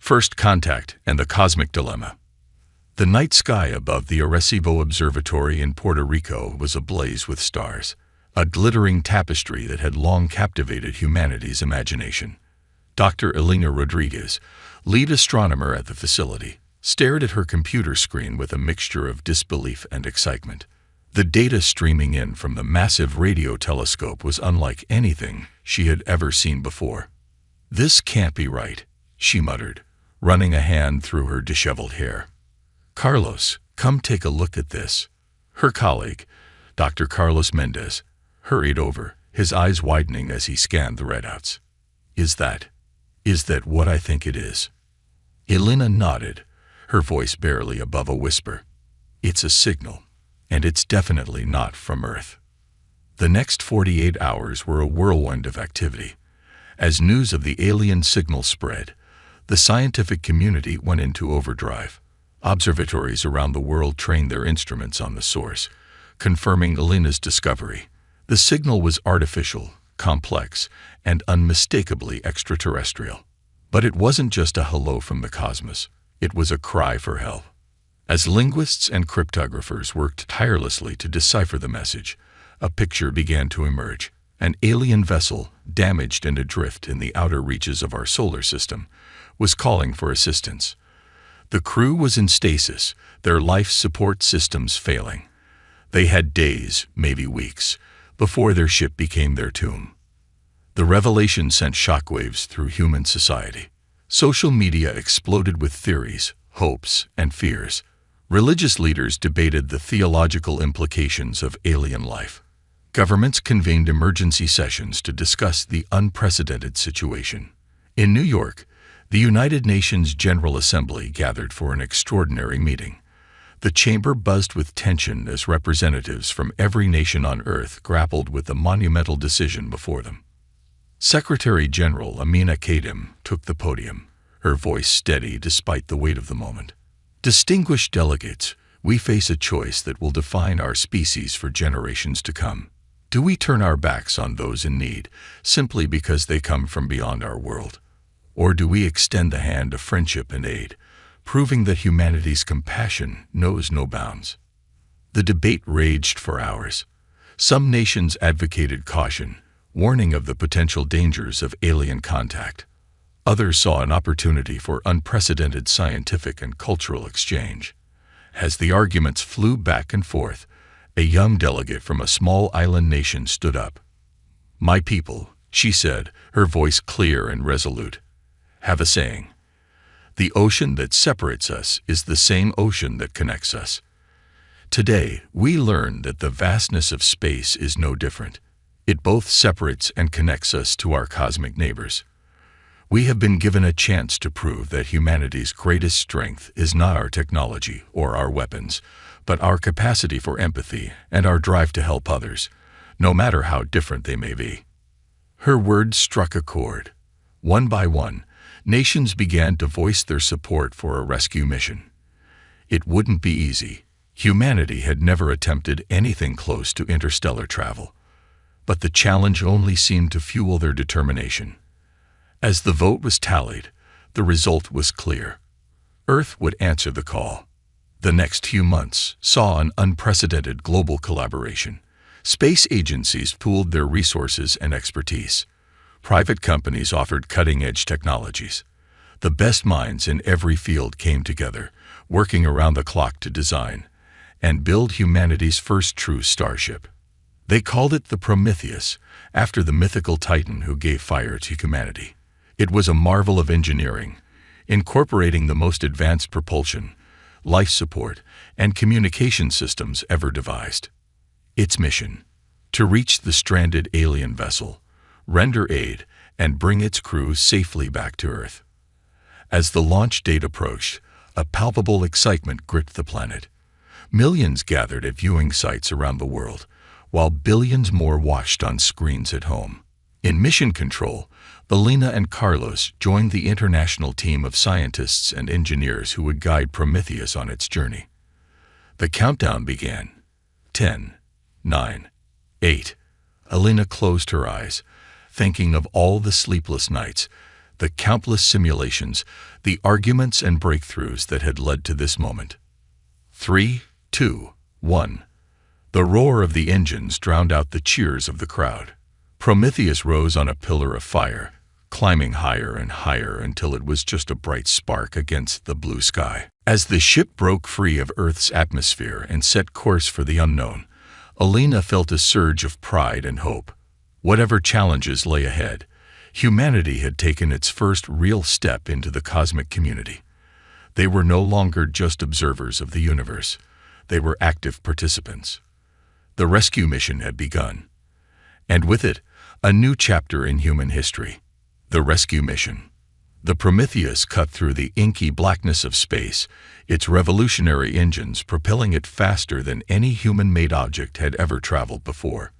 First Contact and the Cosmic Dilemma. The night sky above the Arecibo Observatory in Puerto Rico was ablaze with stars, a glittering tapestry that had long captivated humanity's imagination. Dr. Elena Rodriguez, lead astronomer at the facility, stared at her computer screen with a mixture of disbelief and excitement. The data streaming in from the massive radio telescope was unlike anything she had ever seen before. "This can't be right," she muttered, running a hand through her disheveled hair. "Carlos, come take a look at this." Her colleague, Dr. Carlos Mendez, hurried over, his eyes widening as he scanned the readouts. Is that what I think it is?" Elena nodded, her voice barely above a whisper. "It's a signal, and it's definitely not from Earth." The next 48 hours were a whirlwind of activity. As news of the alien signal spread, the scientific community went into overdrive. Observatories around the world trained their instruments on the source, confirming Elena's discovery. The signal was artificial, complex, and unmistakably extraterrestrial. But it wasn't just a hello from the cosmos. It was a cry for help. As linguists and cryptographers worked tirelessly to decipher the message, a picture began to emerge. An alien vessel, damaged and adrift in the outer reaches of our solar system, was calling for assistance. The crew was in stasis, their life support systems failing. They had days, maybe weeks, before their ship became their tomb. The revelation sent shockwaves through human society. Social media exploded with theories, hopes, and fears. Religious leaders debated the theological implications of alien life. Governments convened emergency sessions to discuss the unprecedented situation. In New York, the United Nations General Assembly gathered for an extraordinary meeting. The chamber buzzed with tension as representatives from every nation on Earth grappled with the monumental decision before them. Secretary General Amina Kadim took the podium, her voice steady despite the weight of the moment. "Distinguished delegates, we face a choice that will define our species for generations to come. Do we turn our backs on those in need simply because they come from beyond our world? Or do we extend the hand of friendship and aid, proving that humanity's compassion knows no bounds?" The debate raged for hours. Some nations advocated caution, warning of the potential dangers of alien contact. Others saw an opportunity for unprecedented scientific and cultural exchange. As the arguments flew back and forth, a young delegate from a small island nation stood up. "My people," she said, her voice clear and resolute, "have a saying. The ocean that separates us is the same ocean that connects us. Today, we learn that the vastness of space is no different. It both separates and connects us to our cosmic neighbors. We have been given a chance to prove that humanity's greatest strength is not our technology or our weapons, but our capacity for empathy and our drive to help others, no matter how different they may be." Her words struck a chord. One by one, nations began to voice their support for a rescue mission. It wouldn't be easy. Humanity had never attempted anything close to interstellar travel. But the challenge only seemed to fuel their determination. As the vote was tallied, the result was clear. Earth would answer the call. The next few months saw an unprecedented global collaboration. Space agencies pooled their resources and expertise. Private companies offered cutting-edge technologies. The best minds in every field came together, working around the clock to design and build humanity's first true starship. They called it the Prometheus, after the mythical titan who gave fire to humanity. It was a marvel of engineering, incorporating the most advanced propulsion, life support, and communication systems ever devised. Its mission: to reach the stranded alien vessel, render aid, and bring its crew safely back to Earth. As the launch date approached, a palpable excitement gripped the planet. Millions gathered at viewing sites around the world, while billions more watched on screens at home. In mission control, Elena and Carlos joined the international team of scientists and engineers who would guide Prometheus on its journey. The countdown began. 10, 9, 8. Elena closed her eyes, thinking of all the sleepless nights, the countless simulations, the arguments and breakthroughs that had led to this moment. 3, 2, 1. The roar of the engines drowned out the cheers of the crowd. Prometheus rose on a pillar of fire, climbing higher and higher until it was just a bright spark against the blue sky. As the ship broke free of Earth's atmosphere and set course for the unknown, Alina felt a surge of pride and hope. Whatever challenges lay ahead, humanity had taken its first real step into the cosmic community. They were no longer just observers of the universe. They were active participants. The rescue mission had begun, and with it, a new chapter in human history. The rescue mission. The Prometheus cut through the inky blackness of space, its revolutionary engines propelling it faster than any human-made object had ever traveled before.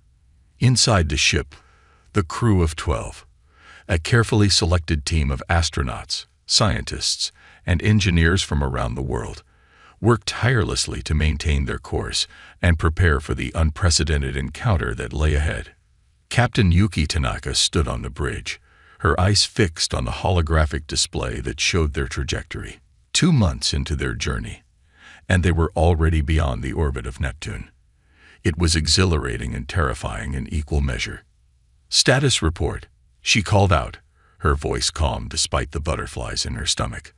Inside the ship, the crew of 12, a carefully selected team of astronauts, scientists, and engineers from around the world, worked tirelessly to maintain their course and prepare for the unprecedented encounter that lay ahead. Captain Yuki Tanaka stood on the bridge, her eyes fixed on the holographic display that showed their trajectory. 2 months into their journey, and they were already beyond the orbit of Neptune. It was exhilarating and terrifying in equal measure. "Status report," she called out, her voice calm despite the butterflies in her stomach.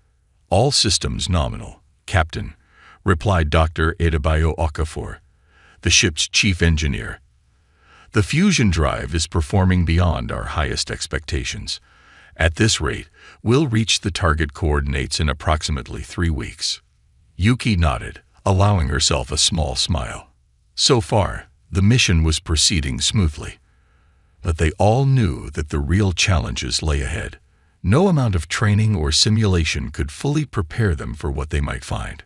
"All systems nominal, Captain," replied Dr. Adebayo Okafor, the ship's chief engineer. "The fusion drive is performing beyond our highest expectations. At this rate, we'll reach the target coordinates in approximately 3 weeks." Yuki nodded, allowing herself a small smile. So far, the mission was proceeding smoothly. But they all knew that the real challenges lay ahead. No amount of training or simulation could fully prepare them for what they might find.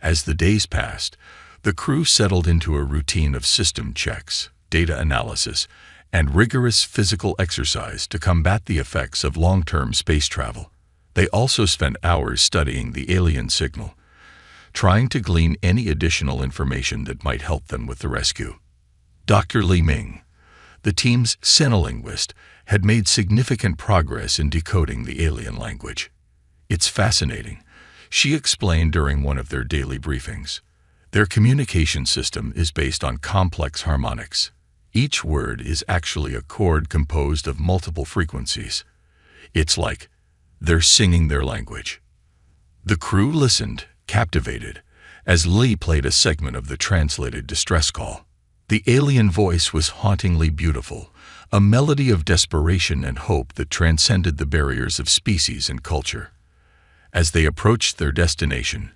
As the days passed, the crew settled into a routine of system checks, data analysis, and rigorous physical exercise to combat the effects of long-term space travel. They also spent hours studying the alien signal, trying to glean any additional information that might help them with the rescue. Dr. Li Ming, the team's Sinolinguist, had made significant progress in decoding the alien language. "It's fascinating," she explained during one of their daily briefings. "Their communication system is based on complex harmonics. Each word is actually a chord composed of multiple frequencies. It's like they're singing their language." The crew listened, captivated, as Li played a segment of the translated distress call. The alien voice was hauntingly beautiful, a melody of desperation and hope that transcended the barriers of species and culture. As they approached their destination,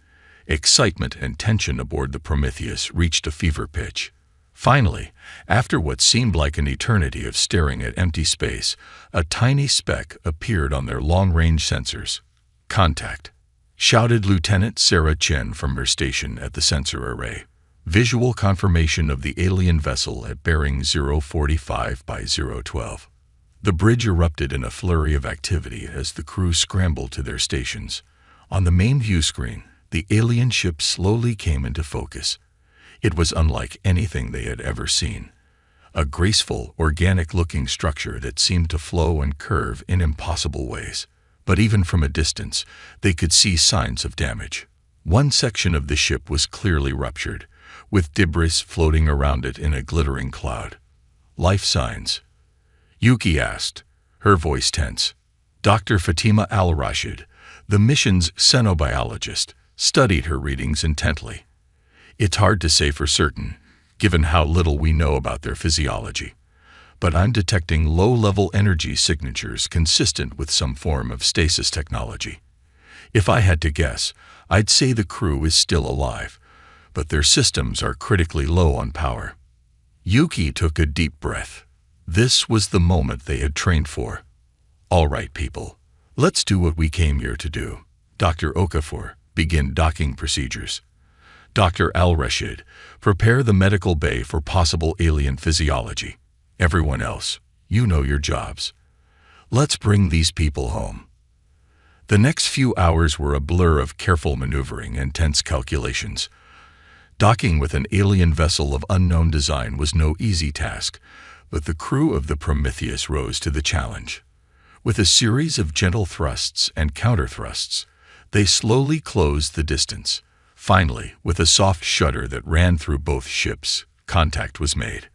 excitement and tension aboard the Prometheus reached a fever pitch. Finally, after what seemed like an eternity of staring at empty space, a tiny speck appeared on their long-range sensors. "Contact," shouted Lieutenant Sarah Chen from her station at the sensor array. "Visual confirmation of the alien vessel at bearing 045 by 012. The bridge erupted in a flurry of activity as the crew scrambled to their stations. On the main view screen, the alien ship slowly came into focus. It was unlike anything they had ever seen. A graceful, organic-looking structure that seemed to flow and curve in impossible ways. But even from a distance, they could see signs of damage. One section of the ship was clearly ruptured, with debris floating around it in a glittering cloud. "Life signs?" Yuki asked, her voice tense. Dr. Fatima Al-Rashid, the mission's xenobiologist, studied her readings intently. "It's hard to say for certain, given how little we know about their physiology. But I'm detecting low-level energy signatures consistent with some form of stasis technology. If I had to guess, I'd say the crew is still alive, but their systems are critically low on power." Yuki took a deep breath. This was the moment they had trained for. "All right, people. Let's do what we came here to do." Dr. Okafor, begin docking procedures. Dr. Al-Rashid, prepare the medical bay for possible alien physiology. Everyone else, you know your jobs. Let's bring these people home. The next few hours were a blur of careful maneuvering and tense calculations. Docking with an alien vessel of unknown design was no easy task, but the crew of the Prometheus rose to the challenge. With a series of gentle thrusts and counter-thrusts, they slowly closed the distance. Finally, with a soft shudder that ran through both ships, contact was made.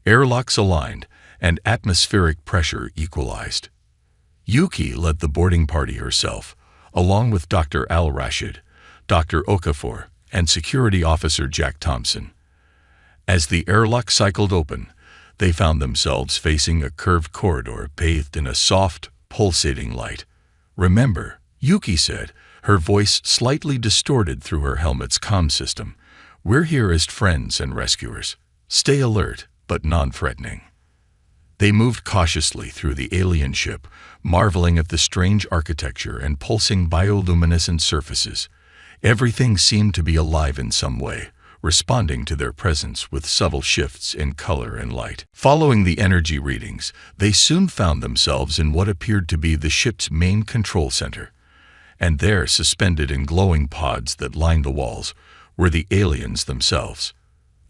Airlocks aligned, and atmospheric pressure equalized. Yuki led the boarding party herself, along with Dr. Al-Rashid, Dr. Okafor, and Security Officer Jack Thompson. As the airlock cycled open, they found themselves facing a curved corridor bathed in a soft, pulsating light. "Remember," Yuki said, her voice slightly distorted through her helmet's comm system, "we're here as friends and rescuers. Stay alert, but non-threatening." They moved cautiously through the alien ship, marveling at the strange architecture and pulsing bioluminescent surfaces. Everything seemed to be alive in some way, responding to their presence with subtle shifts in color and light. Following the energy readings, they soon found themselves in what appeared to be the ship's main control center. And there, suspended in glowing pods that lined the walls, were the aliens themselves.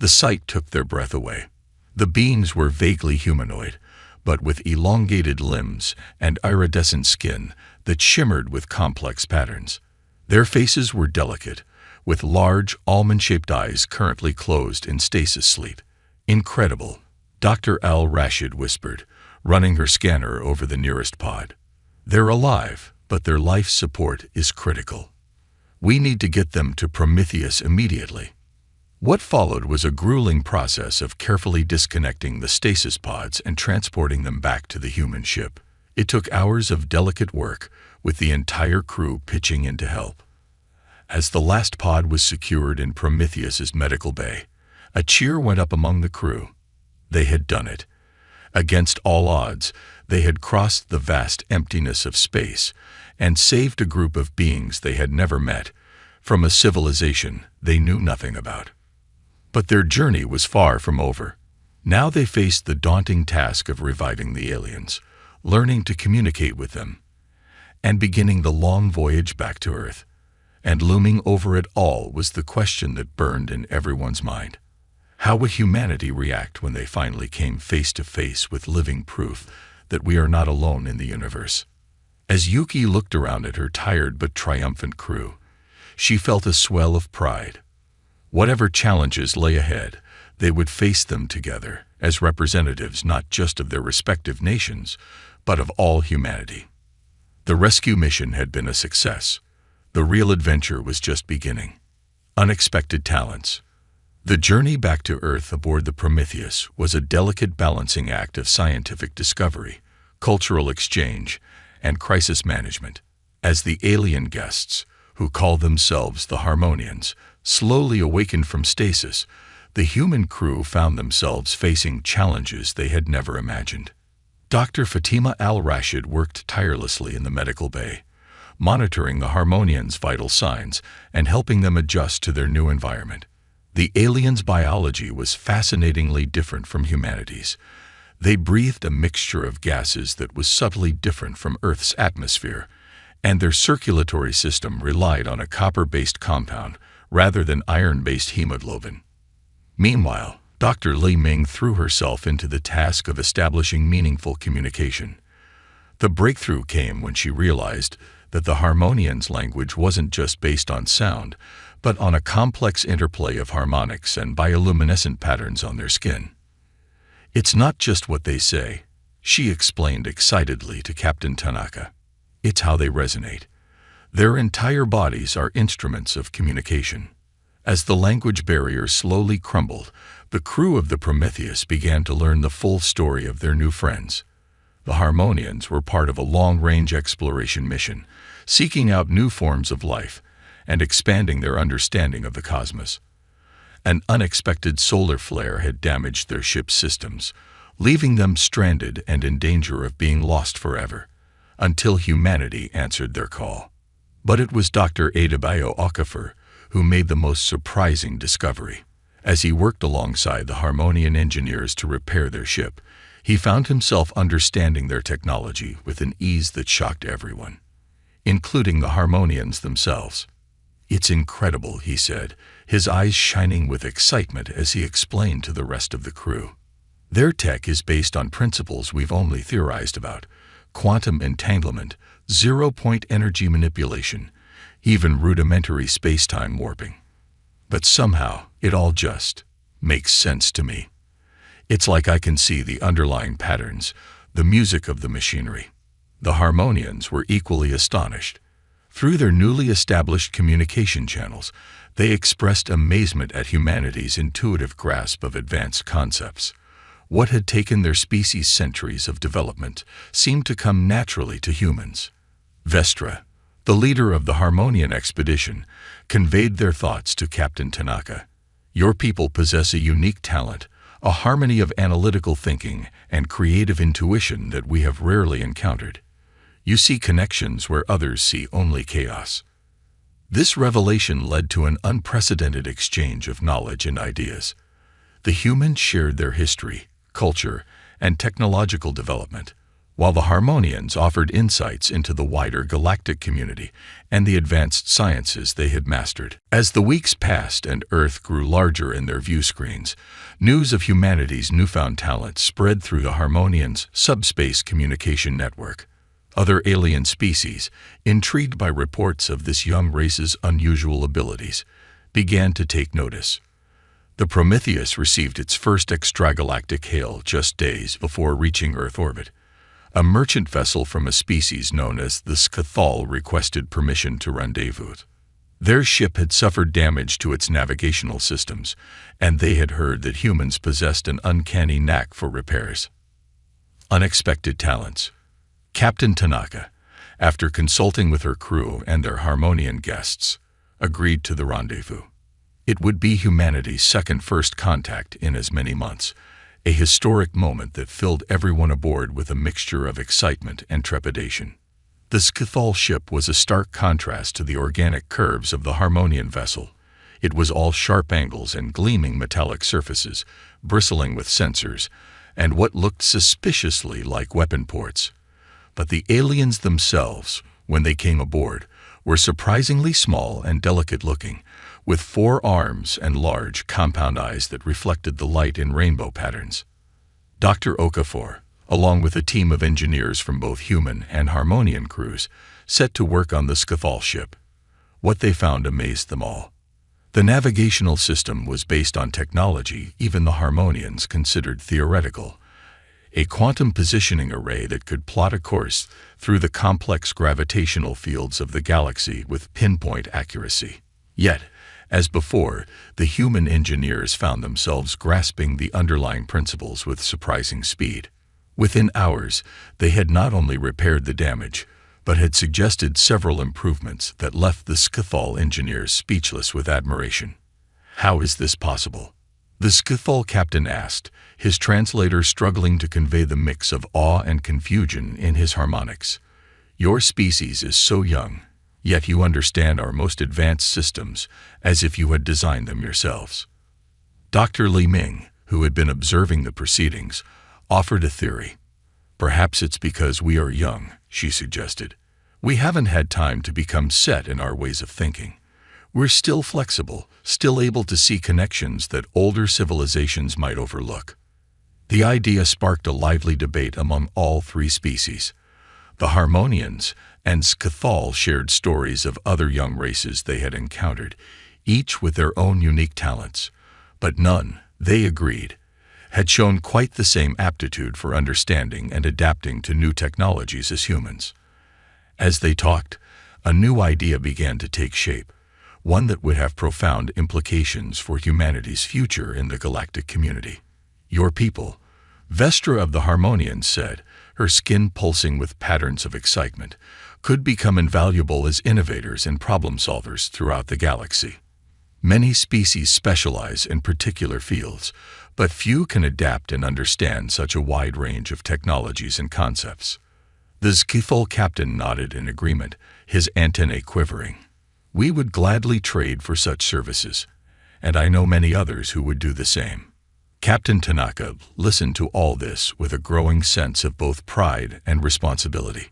The sight took their breath away. The beings were vaguely humanoid, but with elongated limbs and iridescent skin that shimmered with complex patterns. Their faces were delicate, with large, almond-shaped eyes currently closed in stasis sleep. "Incredible," Dr. Al-Rashid whispered, running her scanner over the nearest pod. "They're alive, but their life support is critical. We need to get them to Prometheus immediately." What followed was a grueling process of carefully disconnecting the stasis pods and transporting them back to the human ship. It took hours of delicate work, with the entire crew pitching in to help. As the last pod was secured in Prometheus's medical bay, a cheer went up among the crew. They had done it. Against all odds, they had crossed the vast emptiness of space and saved a group of beings they had never met, from a civilization they knew nothing about. But their journey was far from over. Now they faced the daunting task of reviving the aliens, learning to communicate with them, and beginning the long voyage back to Earth. And looming over it all was the question that burned in everyone's mind. How would humanity react when they finally came face to face with living proof that we are not alone in the universe? As Yuki looked around at her tired but triumphant crew, she felt a swell of pride. Whatever challenges lay ahead, they would face them together as representatives not just of their respective nations, but of all humanity. The rescue mission had been a success. The real adventure was just beginning. Unexpected talents. The journey back to Earth aboard the Prometheus was a delicate balancing act of scientific discovery, cultural exchange, and crisis management. As the alien guests, who called themselves the Harmonians, slowly awakened from stasis, the human crew found themselves facing challenges they had never imagined. Dr. Fatima Al-Rashid worked tirelessly in the medical bay, monitoring the Harmonians' vital signs and helping them adjust to their new environment. The aliens' biology was fascinatingly different from humanity's. They breathed a mixture of gases that was subtly different from Earth's atmosphere, and their circulatory system relied on a copper-based compound rather than iron-based hemoglobin. Meanwhile, Dr. Li Ming threw herself into the task of establishing meaningful communication. The breakthrough came when she realized that the Harmonians' language wasn't just based on sound, but on a complex interplay of harmonics and bioluminescent patterns on their skin. "It's not just what they say," she explained excitedly to Captain Tanaka. "It's how they resonate. Their entire bodies are instruments of communication." As the language barrier slowly crumbled, the crew of the Prometheus began to learn the full story of their new friends. The Harmonians were part of a long-range exploration mission, seeking out new forms of life and expanding their understanding of the cosmos. An unexpected solar flare had damaged their ship's systems, leaving them stranded and in danger of being lost forever, until humanity answered their call. But it was Dr. Adebayo Okafor who made the most surprising discovery. As he worked alongside the Harmonian engineers to repair their ship, he found himself understanding their technology with an ease that shocked everyone, including the Harmonians themselves. "It's incredible," he said, his eyes shining with excitement as he explained to the rest of the crew. "Their tech is based on principles we've only theorized about: quantum entanglement, zero-point energy manipulation, even rudimentary space-time warping. But somehow, it all just makes sense to me. It's like I can see the underlying patterns, the music of the machinery. The Harmonians were equally astonished. Through their newly established communication channels, they expressed amazement at humanity's intuitive grasp of advanced concepts. What had taken their species centuries of development seemed to come naturally to humans. Vestra, the leader of the Harmonian expedition, conveyed their thoughts to Captain Tanaka. Your people possess a unique talent, a harmony of analytical thinking and creative intuition that we have rarely encountered. You see connections where others see only chaos. This revelation led to an unprecedented exchange of knowledge and ideas. The humans shared their history, culture, and technological development, while the Harmonians offered insights into the wider galactic community and the advanced sciences they had mastered. As the weeks passed and Earth grew larger in their view screens, news of humanity's newfound talent spread through the Harmonians' subspace communication network. Other alien species, intrigued by reports of this young race's unusual abilities, began to take notice. The Prometheus received its first extragalactic hail just days before reaching Earth orbit. A merchant vessel from a species known as the Scathol requested permission to rendezvous. Their ship had suffered damage to its navigational systems, and they had heard that humans possessed an uncanny knack for repairs. Unexpected talents. Captain Tanaka, after consulting with her crew and their Harmonian guests, agreed to the rendezvous. It would be humanity's second first contact in as many months, a historic moment that filled everyone aboard with a mixture of excitement and trepidation. The Scathol ship was a stark contrast to the organic curves of the Harmonian vessel. It was all sharp angles and gleaming metallic surfaces, bristling with sensors, and what looked suspiciously like weapon ports. But the aliens themselves, when they came aboard, were surprisingly small and delicate-looking, with 4 arms and large, compound eyes that reflected the light in rainbow patterns. Dr. Okafor, along with a team of engineers from both human and Harmonian crews, set to work on the Scathol ship. What they found amazed them all. The navigational system was based on technology even the Harmonians considered theoretical, a quantum positioning array that could plot a course through the complex gravitational fields of the galaxy with pinpoint accuracy. Yet, as before, the human engineers found themselves grasping the underlying principles with surprising speed. Within hours, they had not only repaired the damage, but had suggested several improvements that left the Scathol engineers speechless with admiration. How is this possible? The Scathol captain asked, his translator struggling to convey the mix of awe and confusion in his harmonics. Your species is so young, yet you understand our most advanced systems as if you had designed them yourselves. Dr. Li Ming, who had been observing the proceedings, offered a theory. Perhaps it's because we are young, she suggested. We haven't had time to become set in our ways of thinking. We're still flexible, still able to see connections that older civilizations might overlook. The idea sparked a lively debate among all 3 species. The Harmonians and Scathol shared stories of other young races they had encountered, each with their own unique talents, but none, they agreed, had shown quite the same aptitude for understanding and adapting to new technologies as humans. As they talked, a new idea began to take shape, one that would have profound implications for humanity's future in the galactic community. Your people, Vestra of the Harmonians said, her skin pulsing with patterns of excitement, could become invaluable as innovators and problem solvers throughout the galaxy. Many species specialize in particular fields, but few can adapt and understand such a wide range of technologies and concepts. The Scathol captain nodded in agreement, his antennae quivering. We would gladly trade for such services, and I know many others who would do the same. Captain Tanaka listened to all this with a growing sense of both pride and responsibility.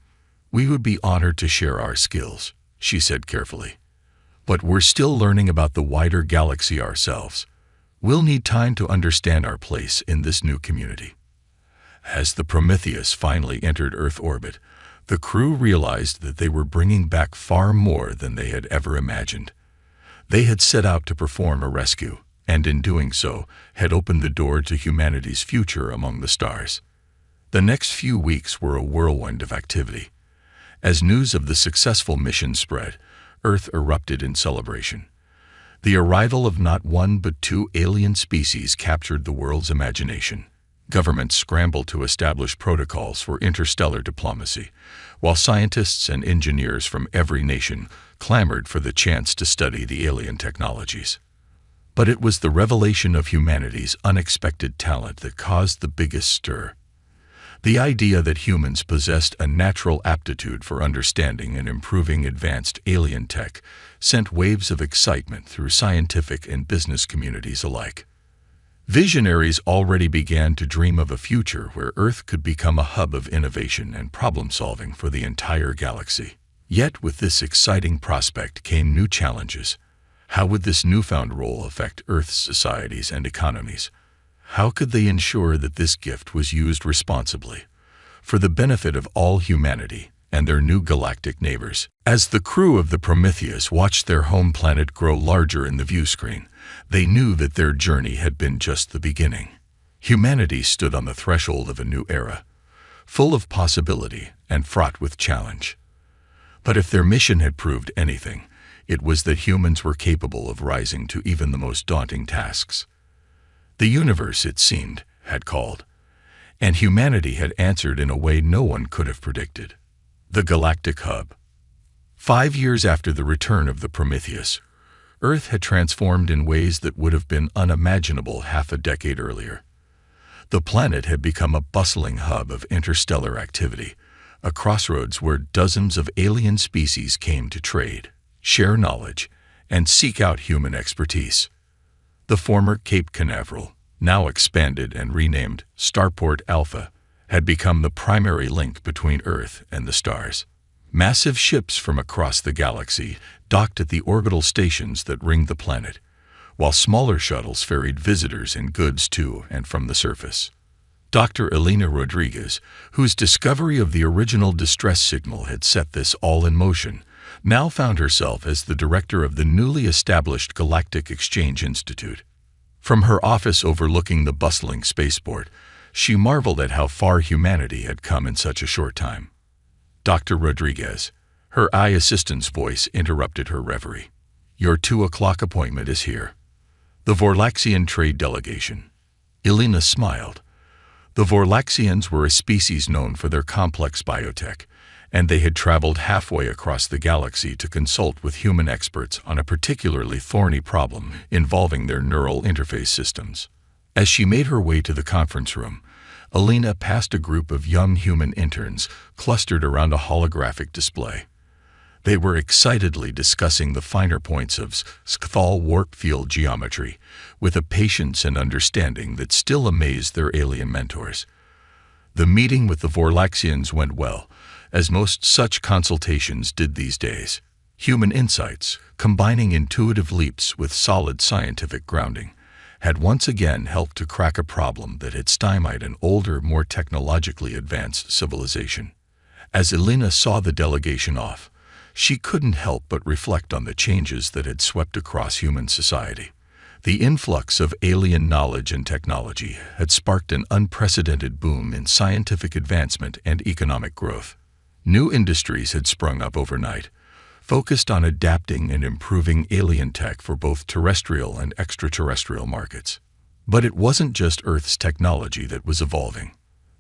We would be honored to share our skills, she said carefully. But we're still learning about the wider galaxy ourselves. We'll need time to understand our place in this new community. As the Prometheus finally entered Earth orbit, The crew realized that they were bringing back far more than they had ever imagined. They had set out to perform a rescue, and in doing so, had opened the door to humanity's future among the stars. The next few weeks were a whirlwind of activity. As news of the successful mission spread, Earth erupted in celebration. The arrival of not one but two alien species captured the world's imagination. Governments scrambled to establish protocols for interstellar diplomacy, while scientists and engineers from every nation clamored for the chance to study the alien technologies. But it was the revelation of humanity's unexpected talent that caused the biggest stir. The idea that humans possessed a natural aptitude for understanding and improving advanced alien tech sent waves of excitement through scientific and business communities alike. Visionaries already began to dream of a future where Earth could become a hub of innovation and problem-solving for the entire galaxy. Yet with this exciting prospect came new challenges. How would this newfound role affect Earth's societies and economies? How could they ensure that this gift was used responsibly, for the benefit of all humanity and their new galactic neighbors? As the crew of the Prometheus watched their home planet grow larger in the viewscreen, they knew that their journey had been just the beginning. Humanity stood on the threshold of a new era, full of possibility and fraught with challenge. But if their mission had proved anything, it was that humans were capable of rising to even the most daunting tasks. The universe, it seemed, had called, and humanity had answered in a way no one could have predicted. The Galactic Hub. 5 years after the return of the Prometheus, Earth had transformed in ways that would have been unimaginable half a decade earlier. The planet had become a bustling hub of interstellar activity, a crossroads where dozens of alien species came to trade, share knowledge, and seek out human expertise. The former Cape Canaveral, now expanded and renamed Starport Alpha, had become the primary link between Earth and the stars. Massive ships from across the galaxy docked at the orbital stations that ringed the planet, while smaller shuttles ferried visitors and goods to and from the surface. Dr. Elena Rodriguez, whose discovery of the original distress signal had set this all in motion, now found herself as the director of the newly established Galactic Exchange Institute. From her office overlooking the bustling spaceport, she marveled at how far humanity had come in such a short time. Dr. Rodriguez, her eye assistant's voice interrupted her reverie. "Your 2 o'clock appointment is here." The Vorlaxian trade delegation. Elena smiled. The Vorlaxians were a species known for their complex biotech, and they had traveled halfway across the galaxy to consult with human experts on a particularly thorny problem involving their neural interface systems. As she made her way to the conference room, Elena passed a group of young human interns clustered around a holographic display. They were excitedly discussing the finer points of Scathal warp field geometry with a patience and understanding that still amazed their alien mentors. The meeting with the Vorlaxians went well, as most such consultations did these days. Human insights, combining intuitive leaps with solid scientific grounding, had once again helped to crack a problem that had stymied an older, more technologically advanced civilization. As Elena saw the delegation off, she couldn't help but reflect on the changes that had swept across human society. The influx of alien knowledge and technology had sparked an unprecedented boom in scientific advancement and economic growth. New industries had sprung up overnight, focused on adapting and improving alien tech for both terrestrial and extraterrestrial markets. But it wasn't just Earth's technology that was evolving.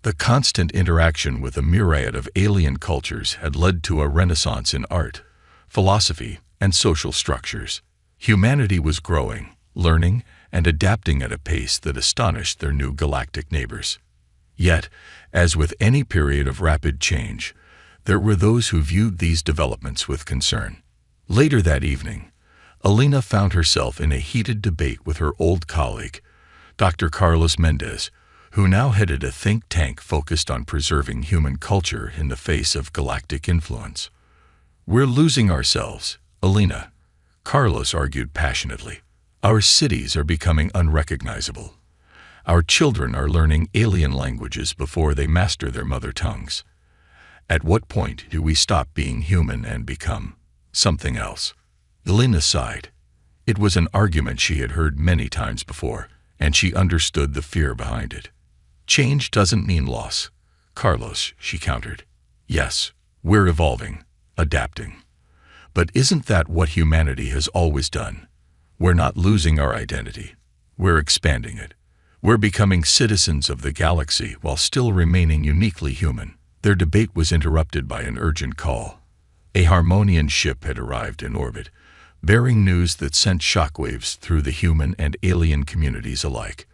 The constant interaction with a myriad of alien cultures had led to a renaissance in art, philosophy, and social structures. Humanity was growing, learning, and adapting at a pace that astonished their new galactic neighbors. Yet, as with any period of rapid change, there were those who viewed these developments with concern. Later that evening, Elena found herself in a heated debate with her old colleague, Dr. Carlos Mendez, who now headed a think tank focused on preserving human culture in the face of galactic influence. "We're losing ourselves, Elena," Carlos argued passionately. "Our cities are becoming unrecognizable. Our children are learning alien languages before they master their mother tongues. At what point do we stop being human and become something else? Alina sighed. It was an argument she had heard many times before, and she understood the fear behind it. Change doesn't mean loss, Carlos, she countered. Yes, we're evolving, adapting. But isn't that what humanity has always done? We're not losing our identity. We're expanding it. We're becoming citizens of the galaxy while still remaining uniquely human. Their debate was interrupted by an urgent call. A Harmonian ship had arrived in orbit, bearing news that sent shockwaves through the human and alien communities alike.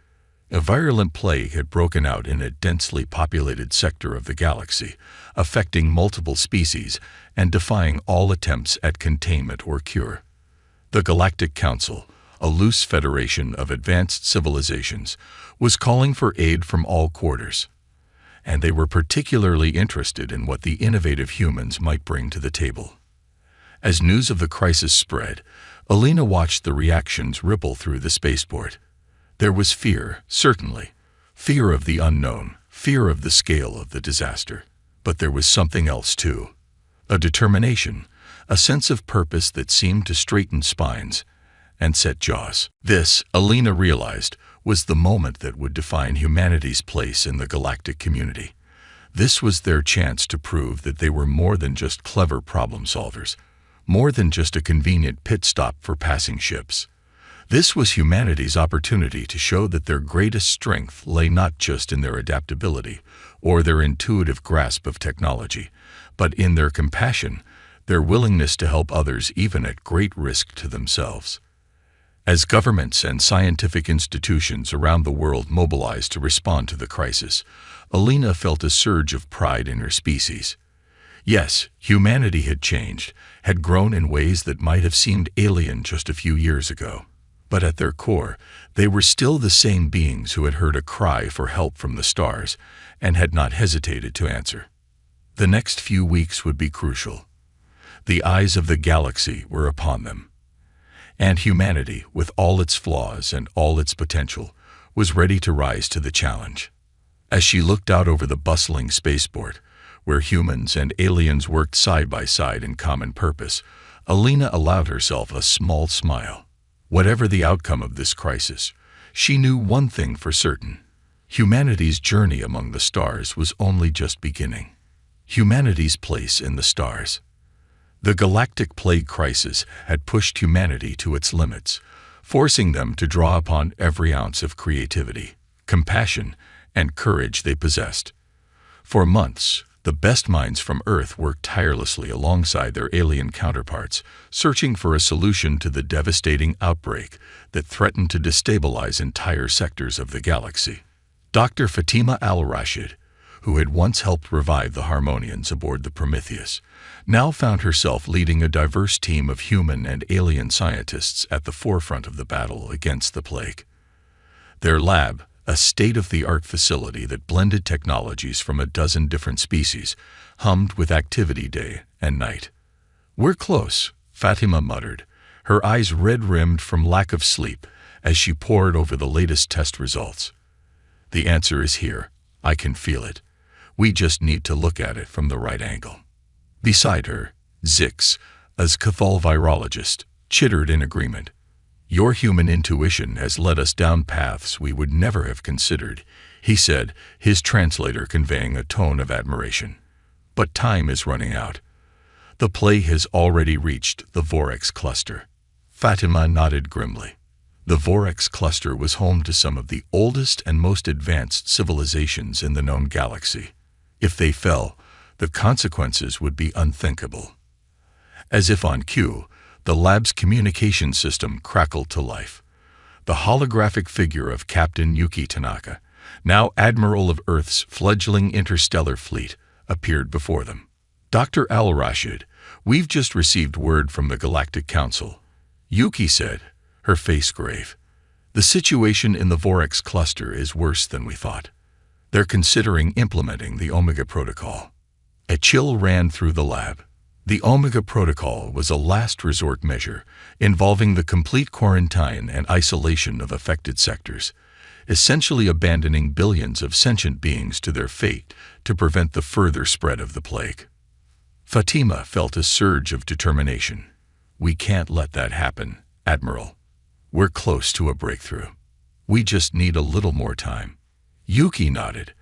A virulent plague had broken out in a densely populated sector of the galaxy, affecting multiple species and defying all attempts at containment or cure. The Galactic Council, a loose federation of advanced civilizations, was calling for aid from all quarters, and they were particularly interested in what the innovative humans might bring to the table. As news of the crisis spread, Alina watched the reactions ripple through the spaceport. There was fear, certainly. Fear of the unknown, fear of the scale of the disaster. But there was something else too. A determination, a sense of purpose that seemed to straighten spines and set jaws. This, Alina realized, was the moment that would define humanity's place in the galactic community. This was their chance to prove that they were more than just clever problem solvers, more than just a convenient pit stop for passing ships. This was humanity's opportunity to show that their greatest strength lay not just in their adaptability or their intuitive grasp of technology, but in their compassion, their willingness to help others even at great risk to themselves. As governments and scientific institutions around the world mobilized to respond to the crisis, Alina felt a surge of pride in her species. Yes, humanity had changed, had grown in ways that might have seemed alien just a few years ago. But at their core, they were still the same beings who had heard a cry for help from the stars and had not hesitated to answer. The next few weeks would be crucial. The eyes of the galaxy were upon them. And humanity, with all its flaws and all its potential, was ready to rise to the challenge. As she looked out over the bustling spaceport, where humans and aliens worked side by side in common purpose, Alina allowed herself a small smile. Whatever the outcome of this crisis, she knew one thing for certain. Humanity's journey among the stars was only just beginning. Humanity's place in the stars. The galactic plague crisis had pushed humanity to its limits, forcing them to draw upon every ounce of creativity, compassion, and courage they possessed. For months, the best minds from Earth worked tirelessly alongside their alien counterparts, searching for a solution to the devastating outbreak that threatened to destabilize entire sectors of the galaxy. Dr. Fatima Al-Rashid, who had once helped revive the Harmonians aboard the Prometheus, now found herself leading a diverse team of human and alien scientists at the forefront of the battle against the plague. Their lab, a state-of-the-art facility that blended technologies from a dozen different species, hummed with activity day and night. "We're close," Fatima muttered, her eyes red-rimmed from lack of sleep as she pored over the latest test results. "The answer is here. I can feel it. We just need to look at it from the right angle." Beside her, Zix, a Cathal virologist, chittered in agreement. "Your human intuition has led us down paths we would never have considered," he said, his translator conveying a tone of admiration. "But time is running out. The plague has already reached the Orcs cluster." Fatima nodded grimly. The Orcs cluster was home to some of the oldest and most advanced civilizations in the known galaxy. If they fell, the consequences would be unthinkable. As if on cue, the lab's communication system crackled to life. The holographic figure of Captain Yuki Tanaka, now Admiral of Earth's fledgling interstellar fleet, appeared before them. "Dr. Al-Rashid, we've just received word from the Galactic Council," Yuki said, her face grave. "The situation in the Orcs cluster is worse than we thought. They're considering implementing the Omega Protocol." A chill ran through the lab. The Omega Protocol was a last resort measure involving the complete quarantine and isolation of affected sectors, essentially abandoning billions of sentient beings to their fate to prevent the further spread of the plague. Fatima felt a surge of determination. "We can't let that happen, Admiral. We're close to a breakthrough. We just need a little more time." Yuki nodded.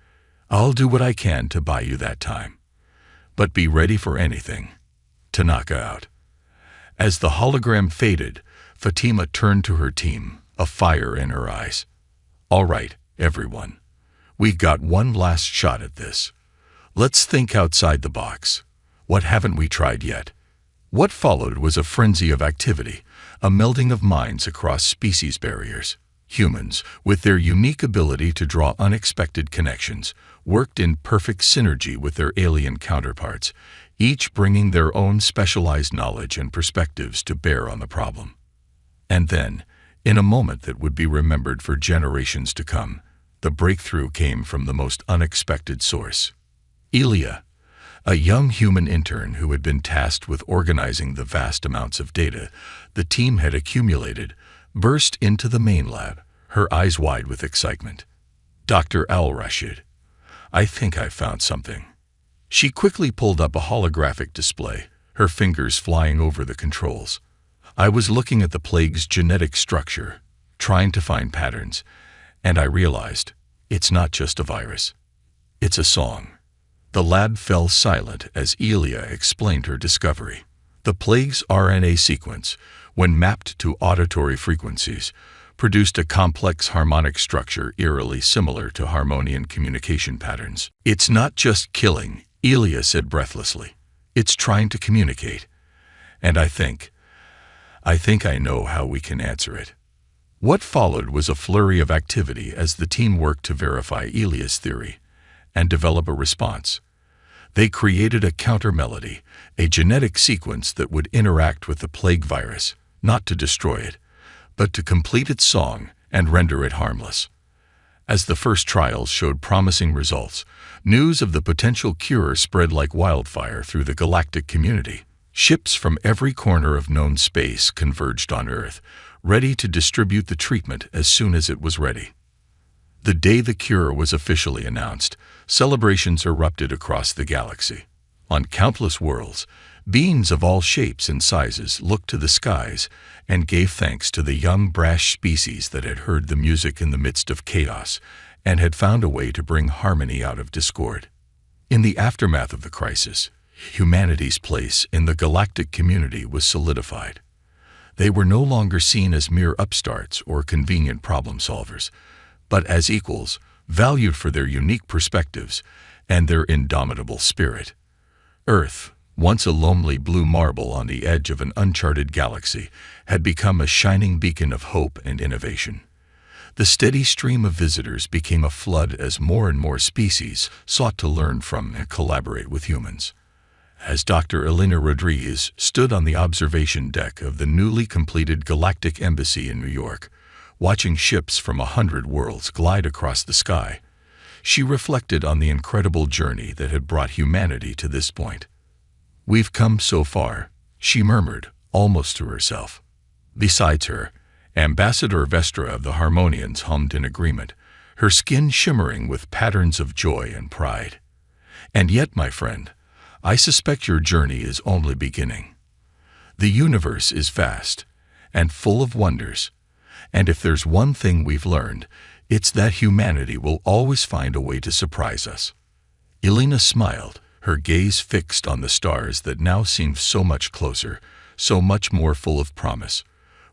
"I'll do what I can to buy you that time. But be ready for anything." Tanaka out. As the hologram faded, Fatima turned to her team, a fire in her eyes. "All right, everyone. We got one last shot at this. Let's think outside the box. What haven't we tried yet?" What followed was a frenzy of activity, a melding of minds across species barriers. Humans, with their unique ability to draw unexpected connections, worked in perfect synergy with their alien counterparts, each bringing their own specialized knowledge and perspectives to bear on the problem. And then, in a moment that would be remembered for generations to come, the breakthrough came from the most unexpected source. Elia, a young human intern who had been tasked with organizing the vast amounts of data the team had accumulated, burst into the main lab, her eyes wide with excitement. "Dr. Al-Rashid, I think I've found something." She quickly pulled up a holographic display, her fingers flying over the controls. "I was looking at the plague's genetic structure, trying to find patterns, and I realized it's not just a virus. It's a song." The lab fell silent as Elia explained her discovery. The plague's RNA sequence, when mapped to auditory frequencies, produced a complex harmonic structure eerily similar to harmonian communication patterns. "It's not just killing," Elia said breathlessly. "It's trying to communicate. And I think I know how we can answer it." What followed was a flurry of activity as the team worked to verify Elia's theory and develop a response. They created a counter-melody, a genetic sequence that would interact with the plague virus, not to destroy it, but to complete its song and render it harmless. As the first trials showed promising results, news of the potential cure spread like wildfire through the galactic community. Ships from every corner of known space converged on Earth, ready to distribute the treatment as soon as it was ready. The day the cure was officially announced, celebrations erupted across the galaxy. On countless worlds, beings of all shapes and sizes looked to the skies and gave thanks to the young brash species that had heard the music in the midst of chaos and had found a way to bring harmony out of discord. In the aftermath of the crisis, humanity's place in the galactic community was solidified. They were no longer seen as mere upstarts or convenient problem solvers, but as equals, valued for their unique perspectives and their indomitable spirit. Earth, once a lonely blue marble on the edge of an uncharted galaxy, had become a shining beacon of hope and innovation. The steady stream of visitors became a flood as more and more species sought to learn from and collaborate with humans. As Dr. Elena Rodriguez stood on the observation deck of the newly completed Galactic Embassy in New York, watching ships from 100 worlds glide across the sky, she reflected on the incredible journey that had brought humanity to this point. "We've come so far," she murmured, almost to herself. Besides her, Ambassador Vestra of the Harmonians hummed in agreement, her skin shimmering with patterns of joy and pride. "And yet, my friend, I suspect your journey is only beginning. The universe is vast and full of wonders, and if there's one thing we've learned, it's that humanity will always find a way to surprise us." Elena smiled, her gaze fixed on the stars that now seemed so much closer, so much more full of promise.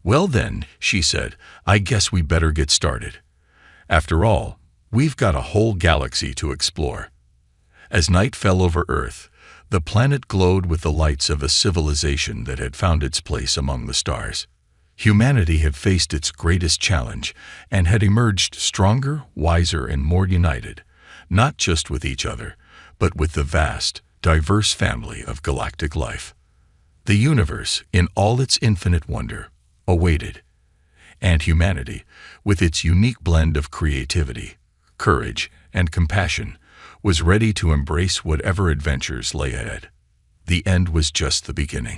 "Well then," she said, "I guess we better get started. After all, we've got a whole galaxy to explore." As night fell over Earth, the planet glowed with the lights of a civilization that had found its place among the stars. Humanity had faced its greatest challenge and had emerged stronger, wiser, and more united, not just with each other, but with the vast, diverse family of galactic life. The universe, in all its infinite wonder, awaited, and humanity, with its unique blend of creativity, courage, and compassion, was ready to embrace whatever adventures lay ahead. The end was just the beginning.